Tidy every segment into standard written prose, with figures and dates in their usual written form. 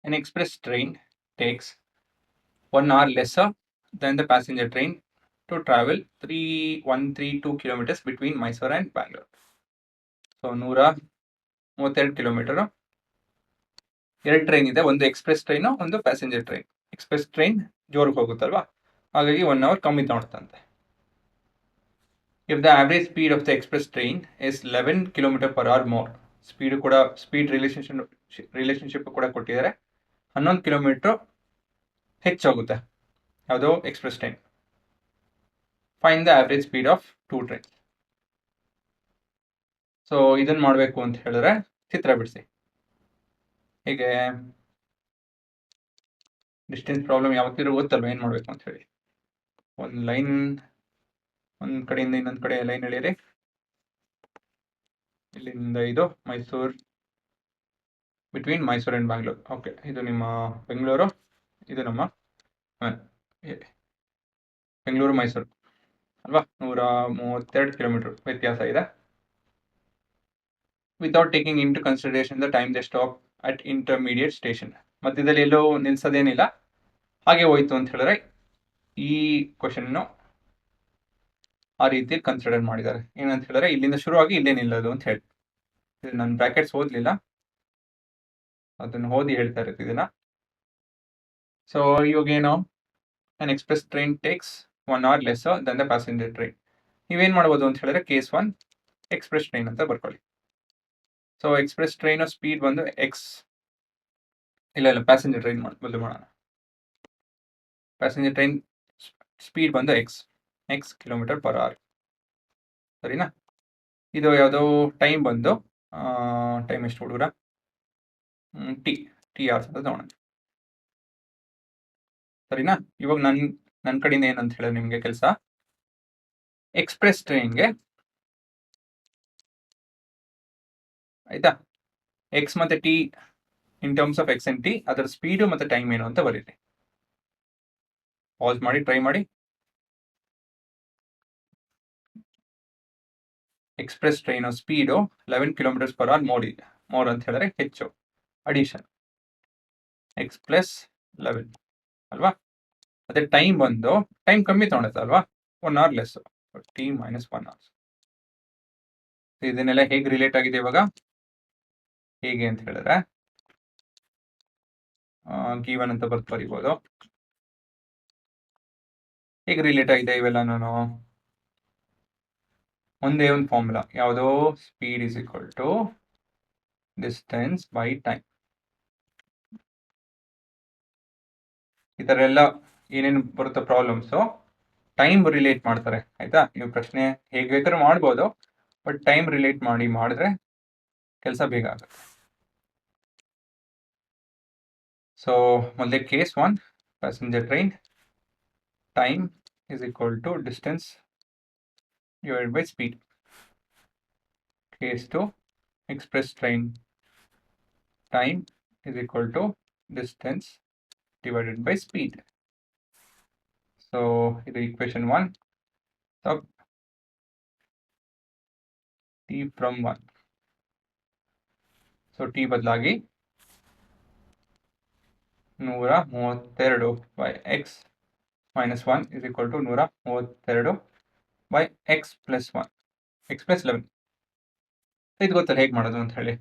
An express train takes 1 hour lesser than the passenger train to travel 3132 kilometers between Mysore and Bangalore. So 132 kilometre. ಎರಡು train ಇದೆ, ಒಂದು express train, ಒಂದು passenger train. Express train ಜೋರಿಗೆ ಹೋಗುತ್ತಲ್ವಾ, ಹಾಗಾಗಿ 1 hour ಕಮ್ಮಿ ತಗೊಳ್ತಂತೆ. If the average speed of the express train is 11 kilometre per hour more, speed relationship ಕೂಡ ಕೊಟ್ಟಿದ್ದಾರೆ. 11 ಕಿಲೋಮೀಟರ್ ಹೆಚ್ಚಾಗುತ್ತೆ ಯಾವುದೋ express train. Find the average speed of 2 trains. So ಇದನ್ನು ಮಾಡಬೇಕು ಅಂತ ಹೇಳಿದ್ರೆ ಚಿತ್ರ ಬಿಡಿಸಿ. ಹೀಗೆ ಡಿಸ್ಟೆನ್ಸ್ ಪ್ರಾಬ್ಲಮ್ ಯಾವತ್ತಿದ್ರೂ ಗೊತ್ತಲ್ವ ಏನು ಮಾಡಬೇಕು ಅಂತ ಹೇಳಿ. ಒಂದು ಲೈನ್ ಒಂದು ಕಡೆಯಿಂದ ಇನ್ನೊಂದು ಕಡೆ ಲೈನ್ ಎಳೀರಿ. ಇಲ್ಲಿಂದ ಇದು Mysuru, between Mysuru and Bangalore. Okay, ಇದು ನಿಮ್ಮ ಬೆಂಗಳೂರು, ಇದು ನಮ್ಮ ಬೆಂಗಳೂರು ಮೈಸೂರು ಅಲ್ವಾ. 132 ಕಿಲೋಮೀಟರ್ ವ್ಯತ್ಯಾಸ ಇದೆ. Without taking into consideration the time they stop at intermediate station. ಮಧ್ಯದಲ್ಲಿ ಎಲ್ಲೋ ನಿಲ್ಸೋದೇನಿಲ್ಲ, ಹಾಗೆ ಹೋಯ್ತು ಅಂತ ಹೇಳಿದ್ರೆ ಈ ಕ್ವಶನ್ನು ಆ ರೀತಿ ಕನ್ಸಿಡರ್ ಮಾಡಿದ್ದಾರೆ. ಏನಂತ ಹೇಳಿದ್ರೆ ಇಲ್ಲಿಂದ ಶುರುವಾಗಿ ಇಲ್ಲೇ ನಿಲ್ಲೋದು ಅಂತ ಹೇಳಿ. ನಾನು ಬ್ರಾಕೆಟ್ಸ್ ಓದಲಿಲ್ಲ, ಅದನ್ನು ಓದಿ ಹೇಳ್ತಾ ಇರ್ತಿದ್ದೀನ. ಸೊ ಇವಾಗ ಏನು, an express train takes 1 hour lesser than the passenger train. ನೀವೇನು ಮಾಡ್ಬೋದು ಅಂತ ಹೇಳಿದ್ರೆ ಕೇಸ್ 1 ಎಕ್ಸ್ಪ್ರೆಸ್ ಟ್ರೈನ್ ಅಂತ ಬರ್ಕೊಳ್ಳಿ. ಸೊ ಎಕ್ಸ್ಪ್ರೆಸ್ ಟ್ರೈನ್ ಸ್ಪೀಡ್ ಬಂದು ಎಕ್ಸ್, ಇಲ್ಲ ಪ್ಯಾಸೆಂಜರ್ ಟ್ರೈನ್ ಬದಲು ಮಾಡೋಣ. ಪ್ಯಾಸೆಂಜರ್ ಟ್ರೈನ್ ಸ್ಪೀಡ್ ಬಂದು ಎಕ್ಸ್ ಕಿಲೋಮೀಟರ್ ಪರ್ ಅವರ್, ಸರಿನಾ. ಇದು ಯಾವುದೋ ಟೈಮ್ ಬಂದು ಟೈಮ್ ಎಷ್ಟು ಹುಡುಗರ, ಟಿ ಅವರ್ಸ್ ಅಂತ ತಗೊಳ್ಳೋಣ, ಸರಿನಾ. ಇವಾಗ ನನ್ನ ಕಡೆಯಿಂದ ಏನಂತ ಹೇಳಿದ್ರೆ ನಿಮಗೆ ಕೆಲಸ, ಎಕ್ಸ್ಪ್ರೆಸ್ ಟ್ರೈನ್ಗೆ ಆಯ್ತಾ, ಎಕ್ಸ್ ಮತ್ತೆ t in terms of x and t, ಅದರ ಸ್ಪೀಡು ಮತ್ತೆ ಟೈಮ್ ಏನು ಅಂತ ಬರೀರಿ. ಪಾಸ್ ಮಾಡಿ ಟ್ರೈ ಮಾಡಿ. Express train speed 11 kilometres per hour more ಅಂತ ಹೇಳಿದ್ರೆ ಹೆಚ್ಚು, ಅಡಿಷನ್ ಎಕ್ಸ್ ಪ್ಲಸ್ 11 ಅಲ್ವಾ. ಅದೇ ಟೈಮ್ ಬಂದು ಟೈಮ್ ಕಮ್ಮಿ ತಗೊಳುತ್ತೆ ಅಲ್ವಾ, 1 hour less, T minus 1 hour. ಇದನ್ನೆಲ್ಲ ಹೇಗೆ ರಿಲೇಟ್ ಆಗಿದೆ ಇವಾಗ, ಹೇಗೆ ಅಂತ ಹೇಳಿದ್ರೆ ಗಿವನ್ ಅಂತ ಬರೀಬೋದು. ಹೇಗೆ ರಿಲೇಟ್ ಆಗಿದೆ ಇವೆಲ್ಲ, ನಾನು ಒಂದೇ ಒಂದು ಫಾರ್ಮುಲಾ, ಯಾವುದೋ speed is equal to distance by time. ಈ ಥರ ಎಲ್ಲ ಏನೇನು ಬರುತ್ತೆ ಪ್ರಾಬ್ಲಮ್ಸು, ಟೈಮ್ ರಿಲೇಟ್ ಮಾಡ್ತಾರೆ ಆಯ್ತಾ. ನೀವು ಪ್ರಶ್ನೆ ಹೇಗೆ ಬೇಕಾದ್ರೂ ಮಾಡ್ಬೋದು, ಬಟ್ ಟೈಮ್ ರಿಲೇಟ್ ಮಾಡಿದ್ರೆ ಕೆಲಸ ಬೇಗ ಆಗುತ್ತೆ. ಸೊ ಮೊದಲೇ case 1 passenger train, time is equal to distance divided by speed. Case 2 express train, time is equal to distance divided by speed. So ಇದು equation 1. Sub t from 1. So t ಬದಲಾಗಿ 132 by x minus 1 is equal to 132 by x plus 1, x plus 11. ಇದು ಗೊತ್ತಲ್ಲ ಹೇಗೆ ಮಾಡೋದು ಅಂತ ಹೇಳಿ.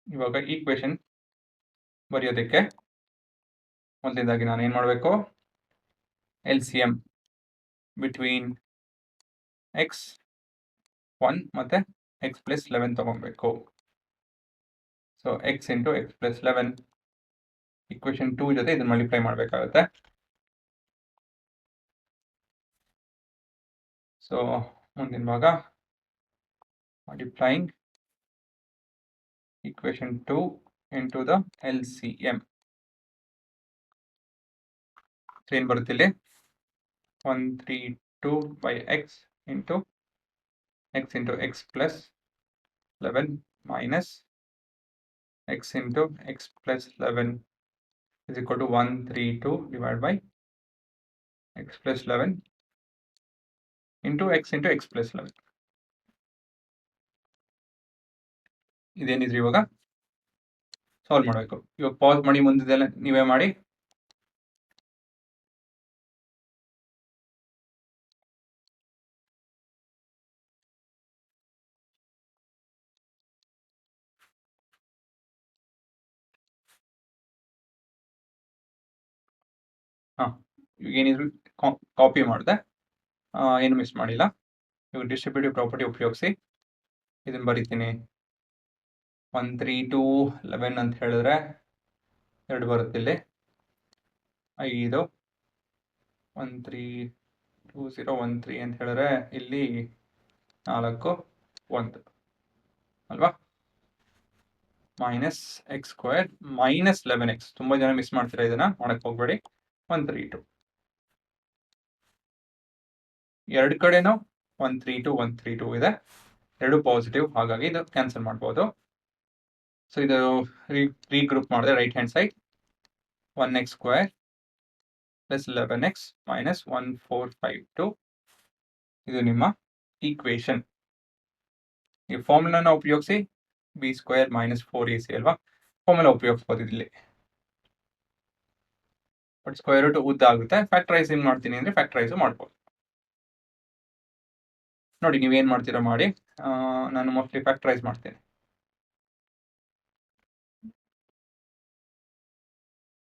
ಇವಾಗ equation ಬರೆಯೋದಕ್ಕೆ ಮೊದಲನೇದಾಗಿ ನಾನು ಏನು ಮಾಡಬೇಕು, LCM ಬಿಟ್ವೀನ್ x1 ಮತ್ತು x plus 11 ತಗೊಬೇಕು. So x into x plus 11 equation 2 ಜೊತೆ ಇದನ್ನು ಮಲ್ಟಿಪ್ಲೈ ಮಾಡಬೇಕಾಗುತ್ತೆ. ಸೊ ಮುಂದಿನ ಭಾಗ multiplying equation 2 into the LCM. ಏನು ಬರುತ್ತೆ ಇಲ್ಲಿ, 132 by x into x plus 11 minus x into x plus 11 is equal to 132 divided by x plus 11 into x plus 11. ಇದೇನಿದ್ರಿ ಇವಾಗ solve ಮಾಡಬೇಕು. ಇವಾಗ ಪಾಸ್ ಮಾಡಿ, ಮುಂದಿದೆಲ್ಲ ನೀವೇ ಮಾಡಿ. ಹಾಂ, ಏನಿದ್ರು ಕಾಪಿ ಮಾಡಿದೆ, ಏನು ಮಿಸ್ ಮಾಡಿಲ್ಲ. ಇವಾಗ ಡಿಸ್ಟ್ರಿಬ್ಯೂಟಿವ್ ಪ್ರಾಪರ್ಟಿ ಉಪಯೋಗಿಸಿ ಇದನ್ನು ಬರಿತೀನಿ. 1 3 2 11 ಅಂತ ಹೇಳಿದ್ರೆ 2 ಬರುತ್ತೆ ಇಲ್ಲಿ. 5 1 3 2 0 1 3 ಅಂತ ಹೇಳಿದ್ರೆ ಇಲ್ಲಿ 4 1 ಅಲ್ವಾ? Minus X square minus 11x. ತುಂಬ ಜನ ಮಿಸ್ ಮಾಡ್ತೀರಾ, ಇದನ್ನ ಮಾಡಕ್ಕೆ ಹೋಗ್ಬೇಡಿ. 1 3 2 ಎರಡು ಕಡೆನೂ 1 3 2 1 3 2 ಇದೆ, ಎರಡು ಪಾಸಿಟಿವ್, ಹಾಗಾಗಿ ಇದು ಕ್ಯಾನ್ಸಲ್ ಮಾಡ್ಬೋದು. ಸೊ ಇದು ರೀಗ್ರೂಪ್ ಮಾಡಿದೆ right hand side. 1x square plus 11x minus 1452 ಇದು ನಿಮ್ಮ ಈಕ್ವೇಶನ್. ಈ ಫಾರ್ಮುಲಾನ ಉಪಯೋಗಿಸಿ ಬಿ ಸ್ಕ್ವೇರ್ ಮೈನಸ್ 4ac ಅಲ್ವಾ, ಫಾರ್ಮುಲಾ ಉಪಯೋಗಿಸ್ಬೋದು ಇಲ್ಲಿ. ಬಟ್ ಸ್ಕ್ವೇರ್ ರೂಟ್ ಉದ್ದ ಆಗುತ್ತೆ. ಫ್ಯಾಕ್ಟರೈಸ್ ಏನು ಮಾಡ್ತೀನಿ ಅಂದರೆ ಫ್ಯಾಕ್ಟರೈಸು ಮಾಡ್ಬೋದು. ನೋಡಿ ನೀವೇನು ಮಾಡ್ತೀರಾ ಮಾಡಿ. ನಾನು ಮೋಸ್ಟ್ಲಿ ಫ್ಯಾಕ್ಟರೈಸ್ ಮಾಡ್ತೀನಿ.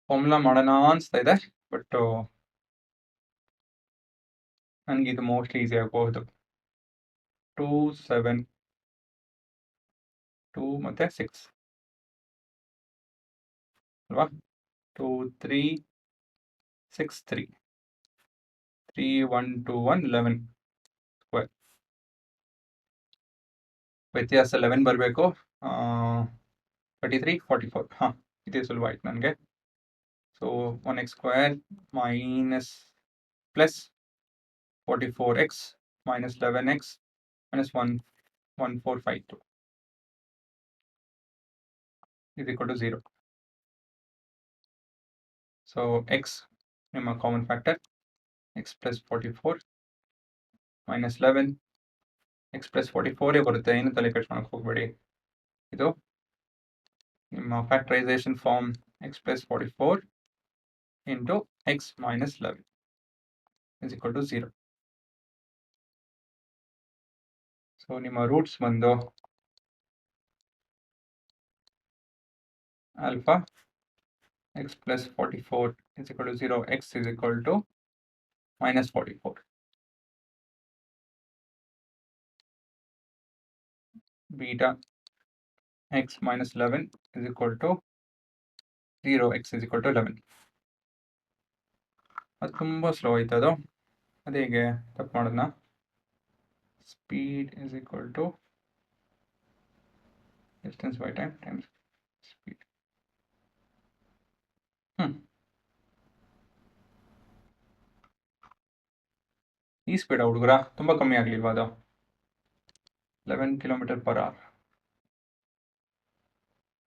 ಫಾರ್ಮುಲಾ ಮಾಡೋಣ ಅನಿಸ್ತಾ ಇದೆ, ಬಟ್ ನನಗೆ ಇದು ಮೋಸ್ಟ್ಲಿ ಈಸಿ ಆಗಬಹುದು. 2 7 2 ಮತ್ತು 6 ಅಲ್ವಾ? 2 3 6 3 3 1 2 1 11 ಸ್ಕ್ವೇರ್. ವ್ಯತ್ಯಾಸ 11 ಬರಬೇಕು. 33 44. ಹಾಂ, ಇದೇ ಸುಲಭ ಆಯ್ತು ನನಗೆ. So 1x square minus plus 44x minus 11x minus 1452 is equal to 0. So x ನಿಮ್ಮ common factor, x plus 44 minus 11 x plus 44 ಬರುತ್ತೆ, ಏನು ತಲೆ ಕೆಡ್ಸ್ಕೊಳಕ್ಕೆ ಹೋಗಬೇಡಿ. ಇದು ನಿಮ್ಮ factorisation form x plus 44 into x minus 11 is equal to 0. So ನಿಮ್ಮ roots ಬಂದು alpha x plus 44 is equal to 0, x is equal to minus 44. Beta x minus 11 is equal to 0, x is equal to 11. ಅದು ತುಂಬ slow ಆಯ್ತು. ಅದು ಹೇಗೆ ತಪ್ಪು ಮಾಡೋದನ್ನ. Speed is equal to distance by time times speed. ಈ speed ಹುಡುಗರ ತುಂಬ ಕಮ್ಮಿ ಆಗಲಿಲ್ವಾ ಅದು? 11 km/h.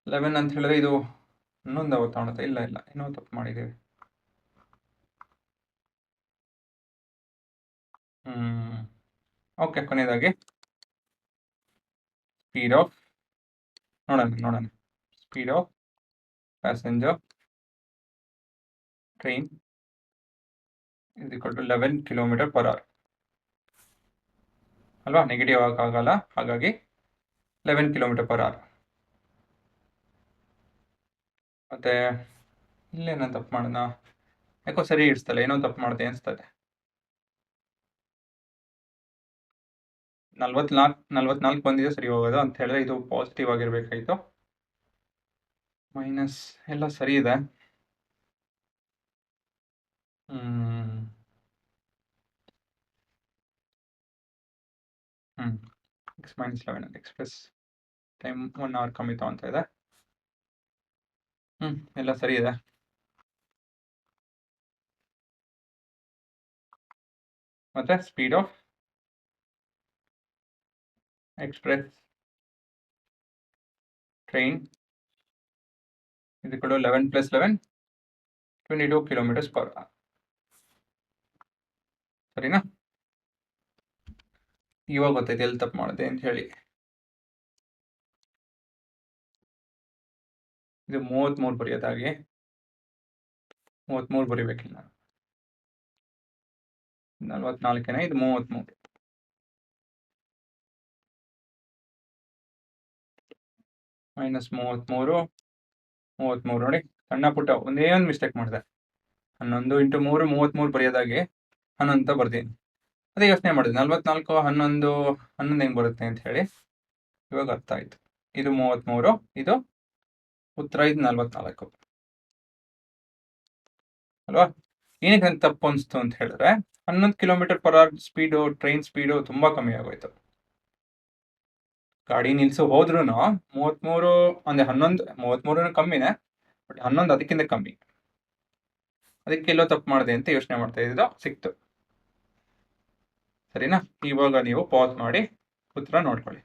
11 ಅಂತ ಹೇಳಿದ್ರೆ ಇದು ಇನ್ನೊಂದು ಅವತ್ತು ಕಾಣುತ್ತೆ. ಇಲ್ಲ ಇನ್ನೊಂದು ತಪ್ಪು ಮಾಡಿದ್ದೀವಿ. ಓಕೆ, ಕೊನೆಯದಾಗಿ ಸ್ಪೀಡ್ ಆಫ್ ನೋಡೋಣ. Speed of passenger train is equal to 11 km/h ಅಲ್ವಾ? ನೆಗೆಟಿವ್ ಆಗಲ್ಲ, ಹಾಗಾಗಿ 11 km/h. ಮತ್ತೆ ಇಲ್ಲೇನೋ ತಪ್ಪು ಮಾಡೋಣ, ಯಾಕೋ ಸರಿ ಇಡಿಸ್ತಲ್ಲ, ಏನೋ ತಪ್ಪು ಮಾಡಿದೆ ಅನಿಸ್ತದೆ. 44 ಬಂದಿದೆ ಸರಿ ಹೋಗೋದು ಅಂತ ಹೇಳಿದ್ರೆ ಇದು ಪಾಸಿಟಿವ್ ಆಗಿರ್ಬೇಕಾಯ್ತು. ಮೈನಸ್ ಎಲ್ಲ ಸರಿ ಇದೆ. x minus 11 x plus time 1 hour ಕಮ್ಮಿ ತಗೊತಾ ಇದೆ. ಎಲ್ಲ ಸರಿ ಇದೆ. ಮತ್ತೆ speed of express train is equal to 11 plus 11 22 km/h. ಸರಿನಾ? ಇವಾಗ ಗೊತ್ತೈತೆ ಎಲ್ಲಿ ತಪ್ಪು ಮಾಡಿದೆ ಅಂತ ಹೇಳಿ. ಇದು 33 ಬರೆಯೋದಾಗಿ 33 ಬರಿಬೇಕಿಲ್ಲ, 44 ಇದು 33 ಮೈನಸ್ 33 ನೋಡಿ ಸಣ್ಣ ಪುಟ್ಟ ಒಂದೇ ಒಂದು ಮಿಸ್ಟೇಕ್ ಮಾಡಿದೆ. 11 × 3 33 ಬರೆಯೋದಾಗಿ 11 ಅಂತ ಬರ್ತೀನಿ. ಅದೇ ಯೋಚನೆ ಮಾಡಿದೆ 44 11 ಹೆಂಗೆ ಬರುತ್ತೆ ಅಂತ ಹೇಳಿ. ಇವಾಗ ಅರ್ಥ ಆಯ್ತು. ಇದು 33, ಇದು ಉತ್ತರ, ಇದು 44 ಅಲ್ವಾ. ಏನಕ್ಕೆ ನಂಗೆ ತಪ್ಪು ಅನಿಸ್ತು ಅಂತ ಹೇಳಿದ್ರೆ 11 km/h ಸ್ಪೀಡು, ಟ್ರೈನ್ ಸ್ಪೀಡು ತುಂಬ ಕಮ್ಮಿ ಆಗೋಯ್ತು. ಗಾಡಿ ನಿಲ್ಸು ಹೋದ್ರೂ 33 ಅಂದರೆ 11 33 ಕಮ್ಮಿನೇ, ಬಟ್ 11 ಅದಕ್ಕಿಂತ ಕಮ್ಮಿ. ಅದಕ್ಕೆ ಎಲ್ಲೋ ತಪ್ಪು ಮಾಡಿದೆ ಅಂತ ಯೋಚನೆ ಮಾಡ್ತಾ ಇದ್ದು ಸಿಕ್ತು. ಸರಿನಾ? ಇವಾಗ ನೀವು ಪಾಸ್ ಮಾಡಿ ಉತ್ತರ ನೋಡ್ಕೊಳ್ಳಿ.